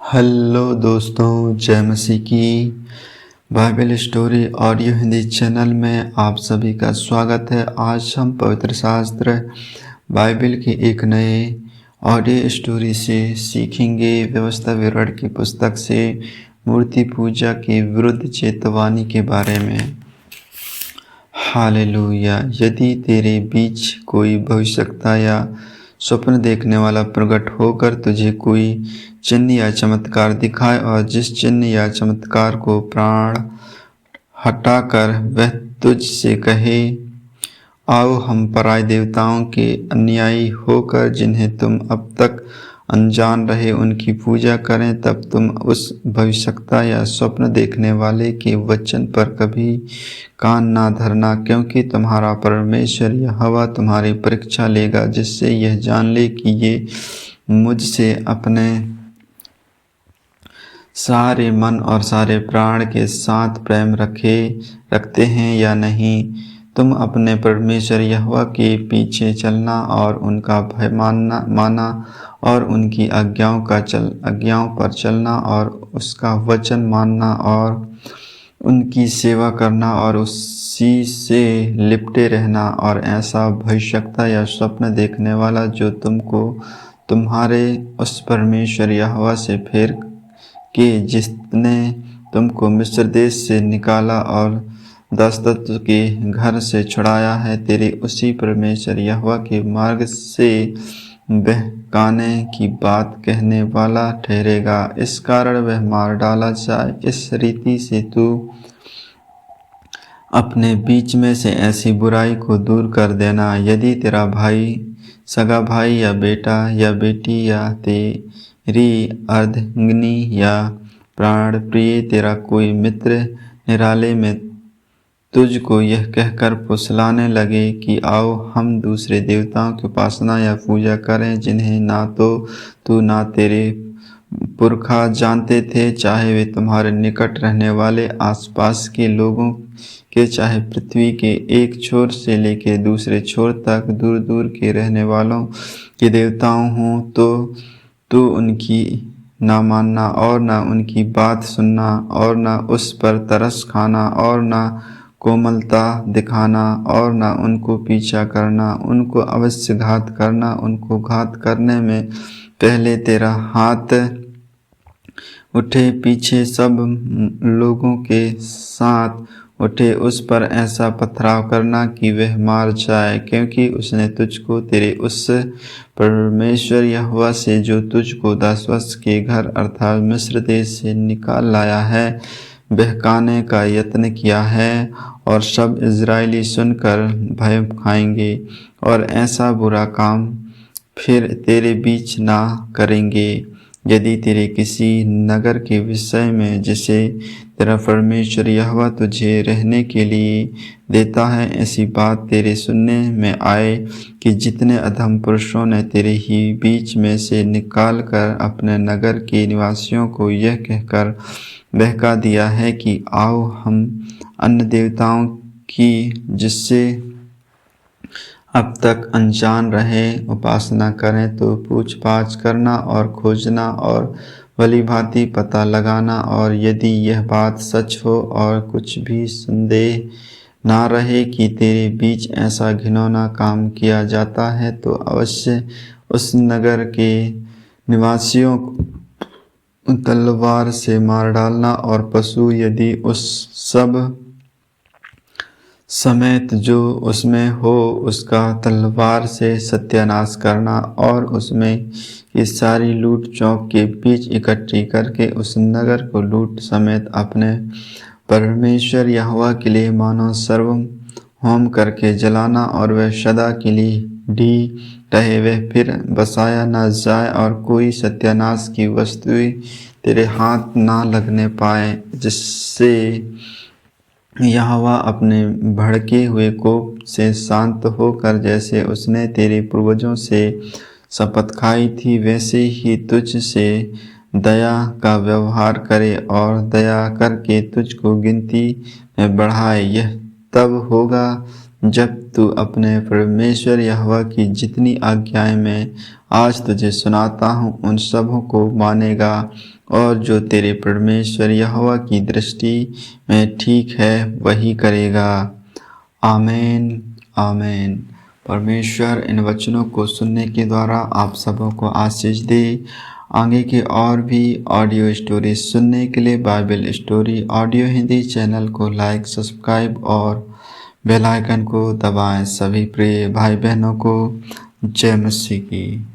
Hello दोस्तों, जय मसीह की। Bible story audio Hindi channel में आप सभी का स्वागत है। आज हम पवित्र शास्त्र बाइबल के एक नए ऑडियो स्टोरी से सीखेंगे। व्यवस्था विवरण की पुस्तक से मूर्ति पूजा के विरुद्ध चेतावनी के बारे में। हालेलुया। यदि तेरे बीच कोई भविष्यवक्ता या स्वप्न देखने वाला प्रकट होकर तुझे कोई चिन्ह या चमत्कार दिखाए और जिस चिन्ह या चमत्कार को प्राण हटाकर वह तुझसे कहे, आओ हम पराय देवताओं के अनुयायी होकर जिन्हें तुम अब तक अनजान रहे उनकी पूजा करें, तब तुम उस भविष्यवक्ता या स्वप्न देखने वाले के वचन पर कभी कान ना धरना, क्योंकि तुम्हारा परमेश्वर यहोवा तुम्हारी परीक्षा लेगा, जिससे यह जान ले कि ये मुझसे अपने सारे मन और सारे प्राण के साथ प्रेम रखते हैं या नहीं। तुम अपने परमेश्वर यहोवा के पीछे चलना और उनका भय माना और उनकी आज्ञाओं पर चलना और उसका वचन मानना और उनकी सेवा करना और उसी से लिपटे रहना। और ऐसा भविष्यवक्ता या स्वप्न देखने वाला जो तुमको तुम्हारे उस परमेश्वर यहोवा से फेर के जिसने तुमको मिस्र देश से निकाला और दासत्व के घर से छुड़ाया है, तेरे उसी परमेश्वर यहोवा के मार्ग से बहकाने की बात कहने वाला ठहरेगा। इस कारण वह मार डाला जाए। इस रीति से तू अपने बीच में से ऐसी बुराई को दूर कर देना। यदि तेरा भाई, सगा भाई या बेटा या बेटी या तेरी अर्धांगिनी या प्राण प्रिय तेरा कोई मित्र निराले में तुझको यह कहकर फुसलाने लगे कि आओ हम दूसरे देवताओं की उपासना या पूजा करें, जिन्हें ना तो तू ना तेरे पुरखा जानते थे, चाहे वे तुम्हारे निकट रहने वाले आसपास के लोगों के, चाहे पृथ्वी के एक छोर से लेकर दूसरे छोर तक दूर दूर के रहने वालों के देवताओं हों, तो तू उनकी ना मानना और ना उनकी बात सुनना और ना उस पर तरस खाना और ना कोमलता दिखाना और ना उनको पीछा करना। उनको अवश्य घात करना। उनको घात करने में पहले तेरा हाथ उठे, पीछे सब लोगों के साथ उठे उस पर ऐसा पथराव करना कि वह मार जाए, क्योंकि उसने तुझको तेरे उस परमेश्वर यहोवा से जो तुझको दासत्व के घर अर्थात मिस्र देश से निकाल लाया है बहकाने का यत्न किया है। और सब इज़राइली सुनकर भय खाएंगे और ऐसा बुरा काम फिर तेरे बीच ना करेंगे। यदि तेरे किसी नगर के विषय में जिसे तेरा परमेश्वर यहोवा तुझे रहने के लिए देता है, ऐसी बात तेरे सुनने में आए कि जितने अधम पुरुषों ने तेरे ही बीच में से निकाल कर अपने नगर के निवासियों को यह कहकर बहका दिया है कि आओ हम अन्य देवताओं की जिससे अब तक अनजान रहे उपासना करें, तो पूछ पाछ करना और खोजना और भली भांति पता लगाना। और यदि यह बात सच हो और कुछ भी संदेह ना रहे कि तेरे बीच ऐसा घिनौना काम किया जाता है, तो अवश्य उस नगर के निवासियों को तलवार से मार डालना और पशु यदि उस सब समेत जो उसमें हो उसका तलवार से सत्यानाश करना और उसमें की सारी लूट चौक के बीच इकट्ठी करके उस नगर को लूट समेत अपने परमेश्वर यहोवा के लिए मानो सर्व होम करके जलाना, और वह सदा के लिए ढी रहे, वह फिर बसाया न जाए और कोई सत्यानाश की वस्तु तेरे हाथ ना लगने पाए, जिससे यहोवा अपने भड़के हुए कोप से शांत होकर जैसे उसने तेरे पूर्वजों से शपथ खाई थी वैसे ही तुझ से दया का व्यवहार करे और दया करके तुझको गिनती में बढ़ाए। यह तब होगा जब तू अपने परमेश्वर यहोवा की जितनी आज्ञाएं मैं आज तुझे सुनाता हूँ उन सबों को मानेगा और जो तेरे परमेश्वर यहोवा की दृष्टि में ठीक है वही करेगा। आमीन आमीन। परमेश्वर इन वचनों को सुनने के द्वारा आप सबों को आशीष दे। आगे के और भी ऑडियो स्टोरी सुनने के लिए Bible story audio Hindi channel को लाइक, सब्सक्राइब और बेल आइकन को दबाएं। सभी प्रिय भाई बहनों को जय मसीह की।